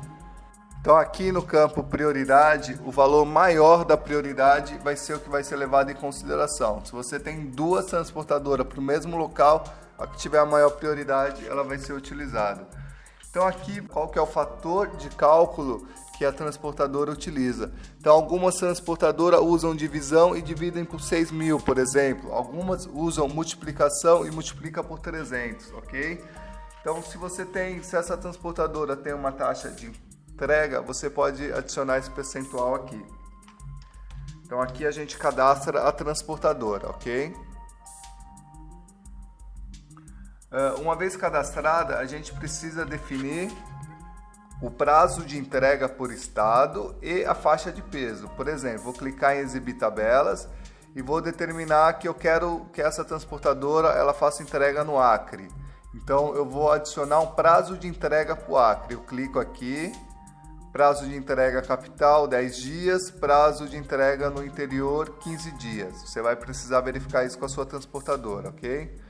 Então, aqui no campo prioridade, o valor maior da prioridade vai ser o que vai ser levado em consideração. Se você tem duas transportadoras para o mesmo local, a que tiver a maior prioridade, ela vai ser utilizada. Então aqui, qual que é o fator de cálculo que a transportadora utiliza? Então algumas transportadoras usam divisão e dividem por 6.000, por exemplo. Algumas usam multiplicação e multiplica por 300, ok? Então se essa transportadora tem uma taxa de entrega, você pode adicionar esse percentual aqui. Então aqui a gente cadastra a transportadora, ok? Uma vez cadastrada, a gente precisa definir o prazo de entrega por estado e a faixa de peso. Por exemplo, vou clicar em exibir tabelas e vou determinar que eu quero que essa transportadora ela faça entrega no Acre. Então eu vou adicionar um prazo de entrega para o Acre. Eu clico aqui, prazo de entrega capital 10 dias, prazo de entrega no interior 15 dias. Você vai precisar verificar isso com a sua transportadora, ok?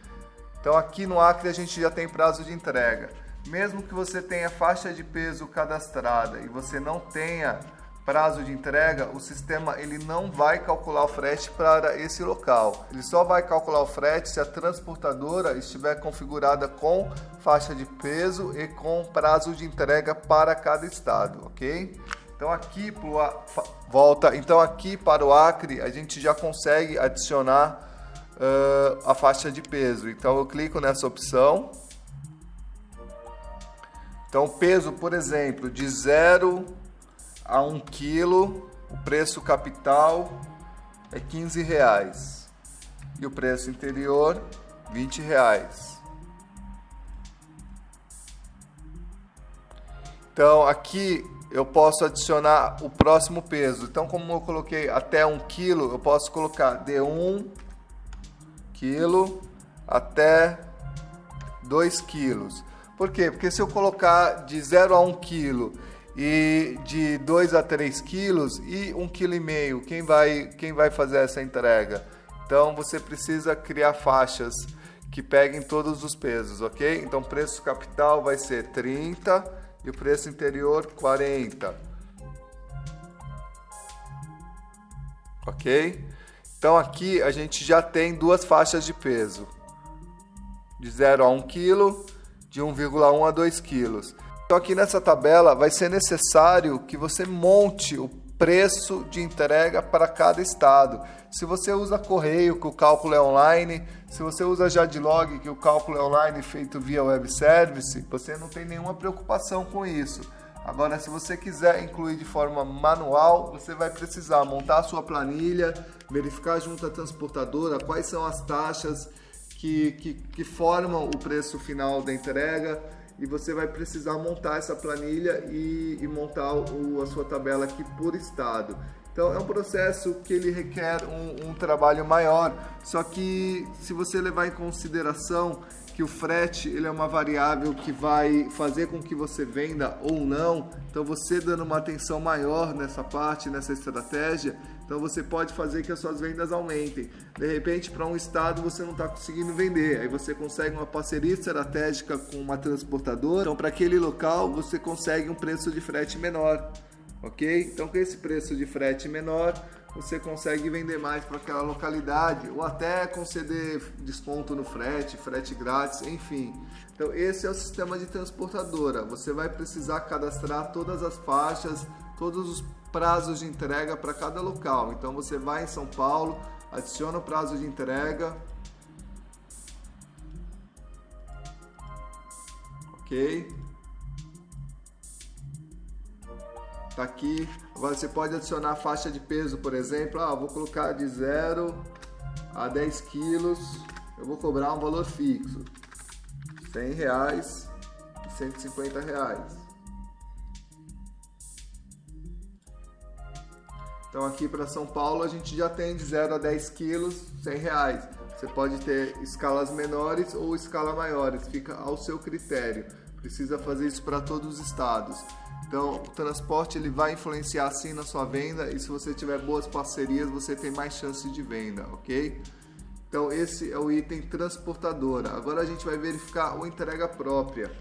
Então aqui no Acre a gente já tem prazo de entrega. Mesmo que você tenha faixa de peso cadastrada e você não tenha prazo de entrega, o sistema ele não vai calcular o frete para esse local. Ele só vai calcular o frete se a transportadora estiver configurada com faixa de peso e com prazo de entrega para cada estado, ok? Então aqui para o Acre a gente já consegue adicionar a faixa de peso. Então eu clico nessa opção. Então o peso, por exemplo, de 0 a 1 kg, o preço capital é R$15 e o preço interior R$20. Então aqui eu posso adicionar o próximo peso. Então como eu coloquei até 1 kg, eu posso colocar de 1 kg até 2 quilos. Por quê? Porque se eu colocar de 0 a 1 kg e de 2 a 3 quilos e 1,5 kg, quem vai fazer essa entrega? Então você precisa criar faixas que peguem todos os pesos, ok? Então preço capital vai ser 30 e o preço interior 40. Ok? Então aqui a gente já tem duas faixas de peso, de 0 a 1 kg, de 1,1 a 2 kg. Então aqui nessa tabela vai ser necessário que você monte o preço de entrega para cada estado. Se você usa correio, que o cálculo é online, se você usa Jadlog, que o cálculo é online feito via web service, você não tem nenhuma preocupação com isso. Agora, se você quiser incluir de forma manual, você vai precisar montar a sua planilha, verificar junto à transportadora quais são as taxas que formam o preço final da entrega, e você vai precisar montar essa planilha e montar a sua tabela aqui por estado. Então é um processo que ele requer um trabalho maior, só que se você levar em consideração que o frete ele é uma variável que vai fazer com que você venda ou não, então você dando uma atenção maior nessa parte, nessa estratégia, então você pode fazer que as suas vendas aumentem. De repente, para um estado você não está conseguindo vender, aí você consegue uma parceria estratégica com uma transportadora, então para aquele local você consegue um preço de frete menor, ok? Então com esse preço de frete menor, você consegue vender mais para aquela localidade, ou até conceder desconto no frete, frete grátis, enfim. Então esse é o sistema de transportadora. Você vai precisar cadastrar todas as faixas, todos os prazos de entrega para cada local. Então você vai em São Paulo, adiciona o prazo de entrega, ok? Tá aqui. Agora você pode adicionar a faixa de peso, por exemplo, vou colocar de 0 a 10 quilos, eu vou cobrar um valor fixo, R$100 e R$150. Então aqui para São Paulo a gente já tem de 0 a 10 quilos, R$100. Você pode ter escalas menores ou escala maiores, fica ao seu critério. Precisa fazer isso para todos os estados. Então, o transporte ele vai influenciar sim na sua venda, e se você tiver boas parcerias, você tem mais chance de venda, ok? Então, esse é o item transportadora. Agora a gente vai verificar o entrega própria.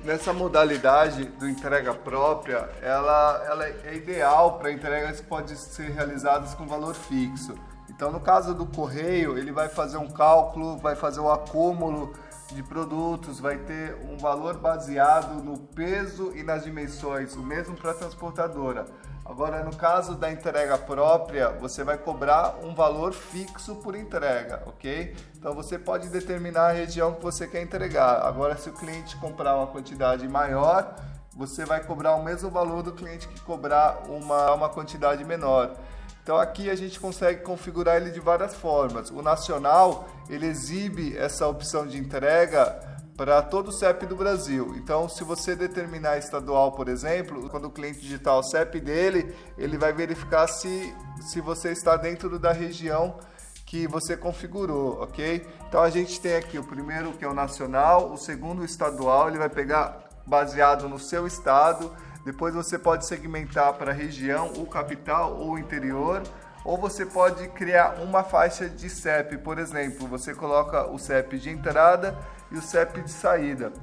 Nessa modalidade do entrega própria, ela é ideal para entregas que podem ser realizadas com valor fixo. Então, no caso do correio, ele vai fazer um cálculo, vai fazer um acúmulo de produtos, vai ter um valor baseado no peso e nas dimensões, o mesmo para a transportadora. Agora, no caso da entrega própria, você vai cobrar um valor fixo por entrega, ok? Então, você pode determinar a região que você quer entregar. Agora, se o cliente comprar uma quantidade maior, você vai cobrar o mesmo valor do cliente que cobrar uma quantidade menor. Então aqui a gente consegue configurar ele de várias formas. O nacional, ele exibe essa opção de entrega para todo o CEP do Brasil. Então, se você determinar estadual, por exemplo, quando o cliente digitar o CEP dele, ele vai verificar se você está dentro da região que você configurou, ok? Então a gente tem aqui o primeiro, que é o nacional, o segundo, o estadual, ele vai pegar baseado no seu estado. Depois você pode segmentar para região, ou capital, ou interior, ou você pode criar uma faixa de CEP, por exemplo, você coloca o CEP de entrada e o CEP de saída.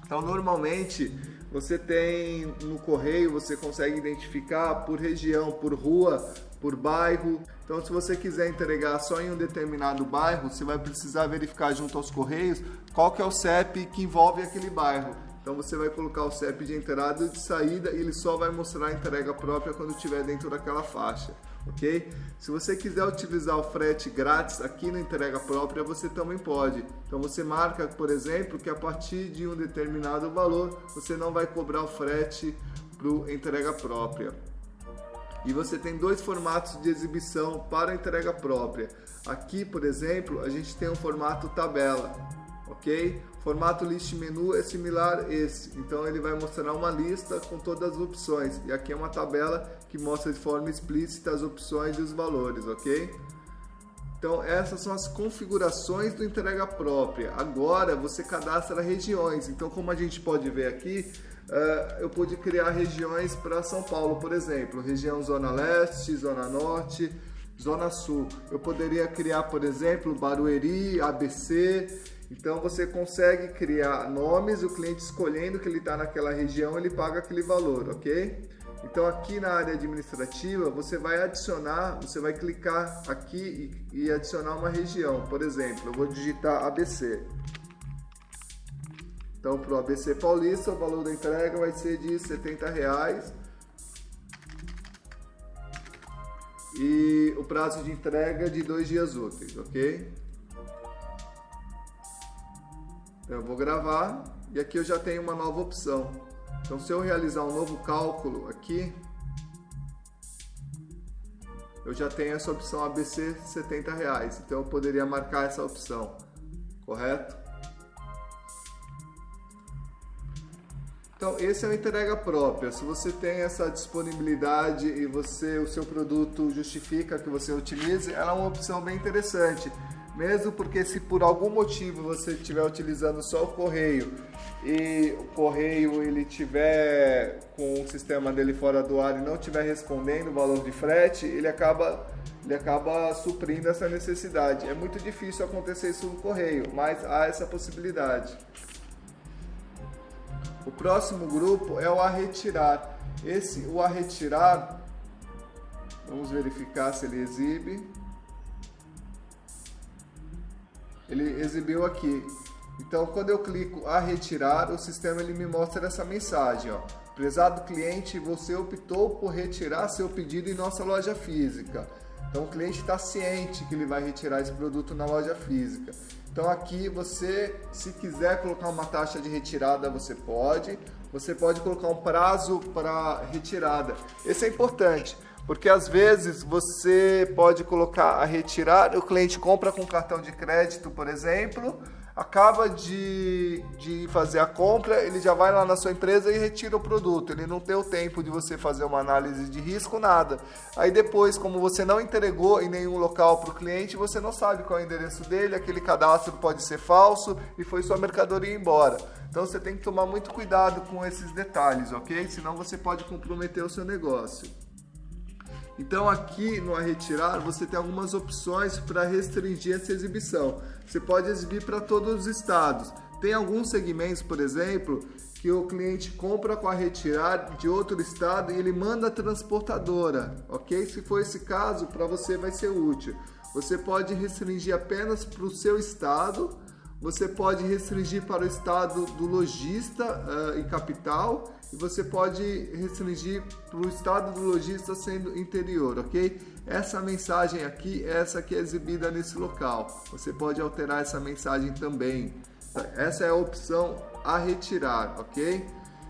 Então, normalmente, você tem no correio, você consegue identificar por região, por rua, por bairro. Então, se você quiser entregar só em um determinado bairro, você vai precisar verificar junto aos correios qual que é o CEP que envolve aquele bairro. Então você vai colocar o CEP de entrada e de saída e ele só vai mostrar a entrega própria quando estiver dentro daquela faixa, ok? Se você quiser utilizar o frete grátis aqui na entrega própria, você também pode. Então você marca, por exemplo, que a partir de um determinado valor, você não vai cobrar o frete para entrega própria. E você tem dois formatos de exibição para a entrega própria. Aqui, por exemplo, a gente tem um formato tabela, ok? Formato list menu é similar a esse, então ele vai mostrar uma lista com todas as opções, e aqui é uma tabela que mostra de forma explícita as opções e os valores, ok? Então essas são as configurações do entrega própria. Agora você cadastra regiões, então como a gente pode ver aqui, eu pude criar regiões para São Paulo, por exemplo, região Zona Leste, Zona Norte, Zona Sul. Eu poderia criar, por exemplo, Barueri, ABC. Então você consegue criar nomes, o cliente escolhendo que ele está naquela região, ele paga aquele valor, ok? Então aqui na área administrativa você vai adicionar, você vai clicar aqui e adicionar uma região. Por exemplo, eu vou digitar ABC. Então para o ABC Paulista o valor da entrega vai ser de R$70 e o prazo de entrega de 2 dias úteis, ok? Eu vou gravar e aqui eu já tenho uma nova opção. Então se eu realizar um novo cálculo aqui, eu já tenho essa opção ABC R$70. Então eu poderia marcar essa opção, correto? Então esse é o entrega própria. Se você tem essa disponibilidade e o seu produto justifica que você utilize, ela é uma opção bem interessante. Mesmo porque se por algum motivo você estiver utilizando só o correio e o correio ele tiver com o sistema dele fora do ar e não estiver respondendo o valor de frete, ele acaba suprindo essa necessidade. É muito difícil acontecer isso no correio, mas há essa possibilidade. O próximo grupo é o a retirar. O a retirar, vamos verificar se ele exibe. Ele exibiu aqui. Então, quando eu clico a retirar, o sistema ele me mostra essa mensagem, ó. Prezado cliente, você optou por retirar seu pedido em nossa loja física. Então, o cliente está ciente que ele vai retirar esse produto na loja física. Então, aqui você, se quiser colocar uma taxa de retirada, você pode. Você pode colocar um prazo para retirada. Esse é importante. Porque às vezes você pode colocar a retirar, o cliente compra com cartão de crédito, por exemplo, acaba de fazer a compra, ele já vai lá na sua empresa e retira o produto. Ele não tem o tempo de você fazer uma análise de risco, nada. Aí depois, como você não entregou em nenhum local para o cliente, você não sabe qual é o endereço dele, aquele cadastro pode ser falso e foi sua mercadoria embora. Então você tem que tomar muito cuidado com esses detalhes, ok? Senão você pode comprometer o seu negócio. Então aqui no a retirar você tem algumas opções para restringir essa exibição. Você pode exibir para todos os estados. Tem alguns segmentos, por exemplo, que o cliente compra com a retirar de outro estado e ele manda a transportadora, ok? Se for esse caso, para você vai ser útil. Você pode restringir apenas para o seu estado você pode restringir para o estado do lojista e capital, e você pode restringir para o estado do lojista sendo interior, ok? Essa mensagem aqui, essa que é exibida nesse local. Você pode alterar essa mensagem também. Essa é a opção a retirar, ok?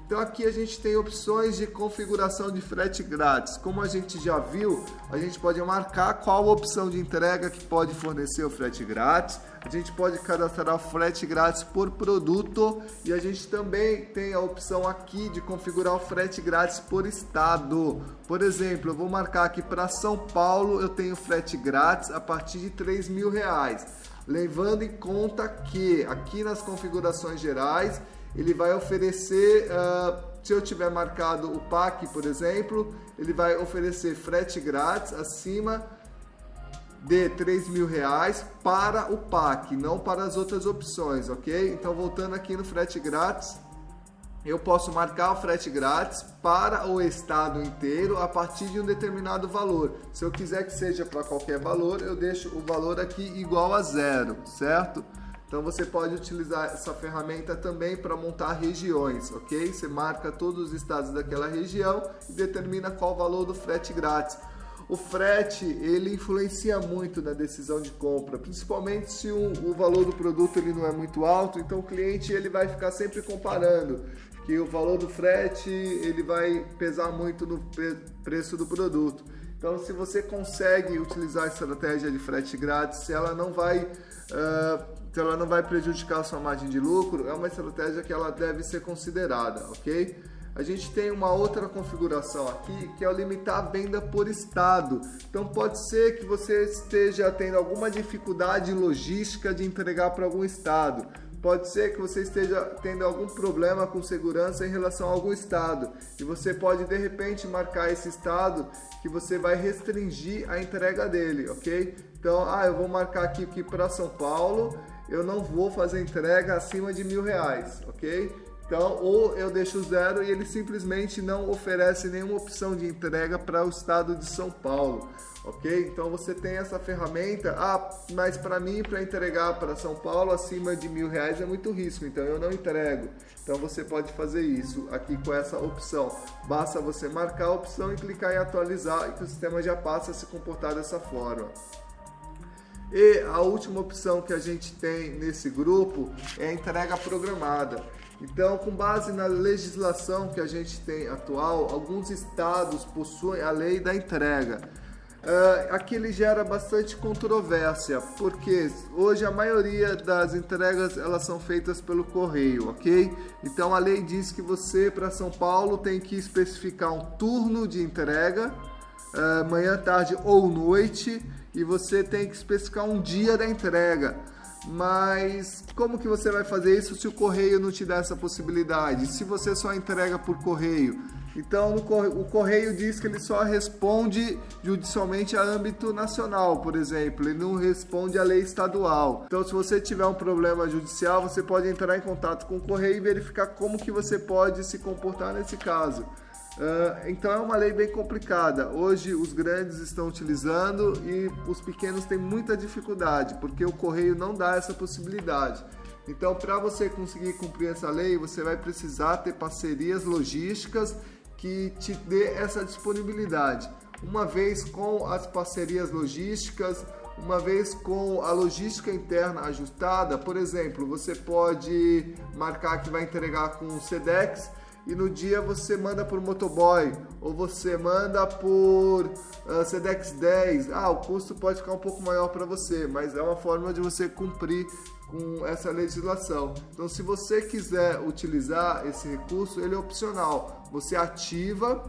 Então aqui a gente tem opções de configuração de frete grátis. Como a gente já viu, a gente pode marcar qual opção de entrega que pode fornecer o frete grátis. A gente pode cadastrar o frete grátis por produto e a gente também tem a opção aqui de configurar o frete grátis por estado. Por exemplo, eu vou marcar aqui para São Paulo, eu tenho frete grátis a partir de R$3.000. Levando em conta que aqui nas configurações gerais, ele vai oferecer, se eu tiver marcado o PAC, por exemplo, ele vai oferecer frete grátis acima de R$3.000 para o PAC, não para as outras opções, ok? Então, voltando aqui no frete grátis, eu posso marcar o frete grátis para o estado inteiro a partir de um determinado valor. Se eu quiser que seja para qualquer valor, eu deixo o valor aqui igual a 0, certo? Então você pode utilizar essa ferramenta também para montar regiões, ok? Você marca todos os estados daquela região e determina qual o valor do frete grátis. O frete, ele influencia muito na decisão de compra, principalmente se o valor do produto ele não é muito alto, então o cliente ele vai ficar sempre comparando, que o valor do frete ele vai pesar muito no preço do produto. Então, se você consegue utilizar a estratégia de frete grátis, se ela não vai prejudicar a sua margem de lucro, é uma estratégia que ela deve ser considerada, ok? A gente tem uma outra configuração aqui, que é o limitar a venda por estado. Então, pode ser que você esteja tendo alguma dificuldade logística de entregar para algum estado. Pode ser que você esteja tendo algum problema com segurança em relação a algum estado e você pode de repente marcar esse estado que você vai restringir a entrega dele, ok? Então, eu vou marcar aqui que para São Paulo eu não vou fazer entrega acima de R$1.000, ok? Então, ou eu deixo 0 e ele simplesmente não oferece nenhuma opção de entrega para o estado de São Paulo, ok? Então você tem essa ferramenta, mas para mim, para entregar para São Paulo acima de R$1.000 é muito risco, então eu não entrego. Então você pode fazer isso aqui com essa opção. Basta você marcar a opção e clicar em atualizar e que o sistema já passa a se comportar dessa forma. E a última opção que a gente tem nesse grupo é a entrega programada. Então, com base na legislação que a gente tem atual, alguns estados possuem a lei da entrega. Aqui ele gera bastante controvérsia, porque hoje a maioria das entregas elas são feitas pelo correio, ok? Então a lei diz que você, para São Paulo, tem que especificar um turno de entrega, manhã, tarde ou noite, e você tem que especificar um dia da entrega. Mas como que você vai fazer isso se o correio não te dá essa possibilidade? Se você só entrega por correio? Então o correio diz que ele só responde judicialmente a âmbito nacional, por exemplo, ele não responde à lei estadual. Então se você tiver um problema judicial, você pode entrar em contato com o correio e verificar como que você pode se comportar nesse caso. Então é uma lei bem complicada. Hoje os grandes estão utilizando e os pequenos têm muita dificuldade, porque o correio não dá essa possibilidade. Então, para você conseguir cumprir essa lei, você vai precisar ter parcerias logísticas que te dê essa disponibilidade. Uma vez com as parcerias logísticas, uma vez com a logística interna ajustada, por exemplo, você pode marcar que vai entregar com o Sedex e no dia você manda por motoboy ou você manda por Sedex 10. O custo pode ficar um pouco maior para você, mas é uma forma de você cumprir com essa legislação. Então, se você quiser utilizar esse recurso, ele é opcional. Você ativa,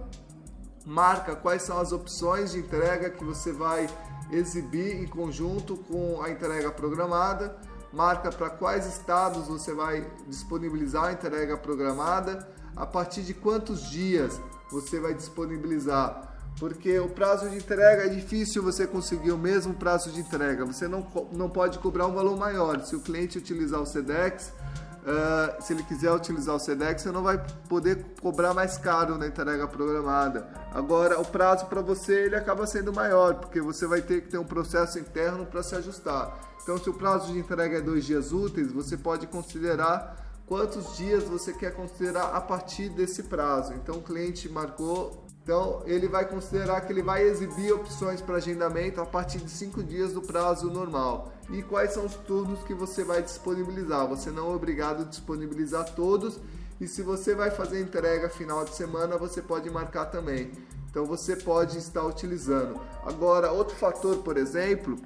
marca quais são as opções de entrega que você vai exibir em conjunto com a entrega programada, marca para quais estados você vai disponibilizar a entrega programada, a partir de quantos dias você vai disponibilizar. Porque o prazo de entrega é difícil você conseguir o mesmo prazo de entrega. Você não pode cobrar um valor maior. Se o cliente utilizar o Sedex, se ele quiser utilizar o Sedex, você não vai poder cobrar mais caro na entrega programada. Agora, o prazo para você ele acaba sendo maior, porque você vai ter que ter um processo interno para se ajustar. Então, se o prazo de entrega é 2 dias úteis, você pode considerar quantos dias você quer considerar a partir desse prazo. Então, o cliente marcou, então ele vai considerar que ele vai exibir opções para agendamento a partir de 5 dias do prazo normal. E quais são os turnos que você vai disponibilizar? Você não é obrigado a disponibilizar todos, e se você vai fazer entrega final de semana, você pode marcar também. Então você pode estar utilizando. Agora, outro fator, por exemplo,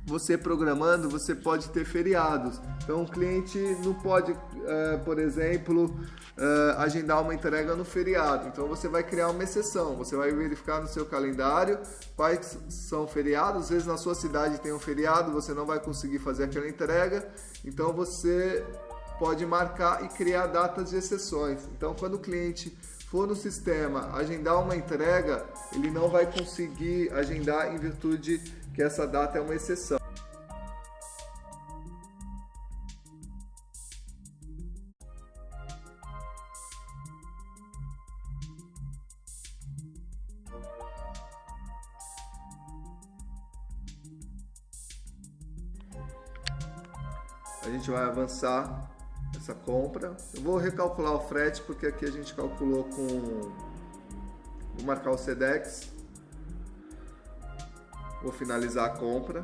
você programando, você pode ter feriados. Então o cliente não pode, por exemplo, agendar uma entrega no feriado. Então você vai criar uma exceção. Você vai verificar no seu calendário quais são feriados. Às vezes na sua cidade tem um feriado, você não vai conseguir fazer aquela entrega. Então você pode marcar e criar datas de exceções. Então quando o cliente for no sistema agendar uma entrega, ele não vai conseguir agendar em virtude que essa data é uma exceção. A gente vai avançar essa compra. Eu vou recalcular o frete porque aqui a gente calculou com... Vou marcar o Sedex. Vou finalizar a compra.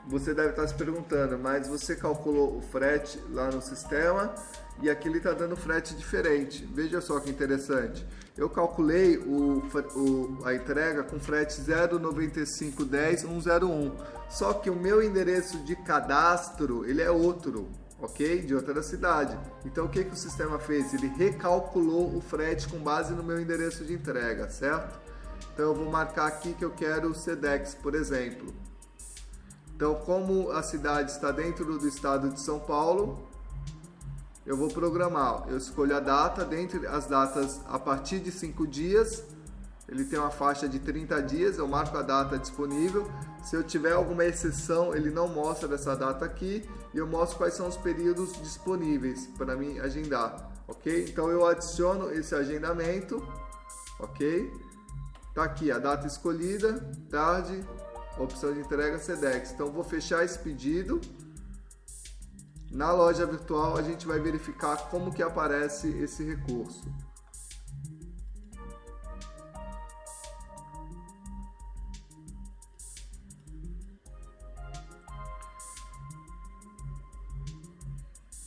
Você deve estar se perguntando, mas você calculou o frete lá no sistema e aqui ele está dando frete diferente. Veja só que interessante. Eu calculei a entrega com frete 0,9510,101. Só que o meu endereço de cadastro ele é outro, ok? De outra cidade. Então o que o sistema fez? Ele recalculou o frete com base no meu endereço de entrega, certo? Então eu vou marcar aqui que eu quero o Sedex, por exemplo. Então, como a cidade está dentro do estado de São Paulo, eu vou programar. Eu escolho a data, dentre as datas a partir de 5 dias, ele tem uma faixa de 30 dias, eu marco a data disponível. Se eu tiver alguma exceção, ele não mostra essa data aqui, e eu mostro quais são os períodos disponíveis para mim agendar, ok? Então eu adiciono esse agendamento, ok? Tá aqui a data escolhida, tarde, opção de entrega Sedex. Então vou fechar esse pedido. Na loja virtual a gente vai verificar como que aparece esse recurso.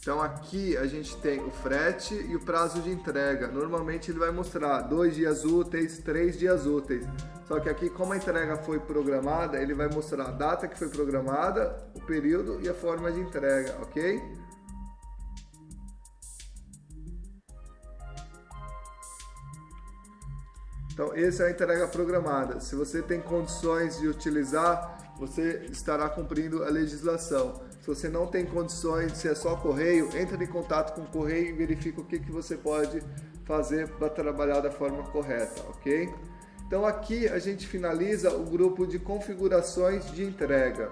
Então aqui a gente tem o frete e o prazo de entrega. Normalmente ele vai mostrar 2 dias úteis, 3 dias úteis. Só que aqui, como a entrega foi programada, ele vai mostrar a data que foi programada, o período e a forma de entrega, ok? Então essa é a entrega programada. Se você tem condições de utilizar, você estará cumprindo a legislação. Se você não tem condições, se é só correio, entre em contato com o correio e verifica o que você pode fazer para trabalhar da forma correta, ok? Então aqui a gente finaliza o grupo de configurações de entrega.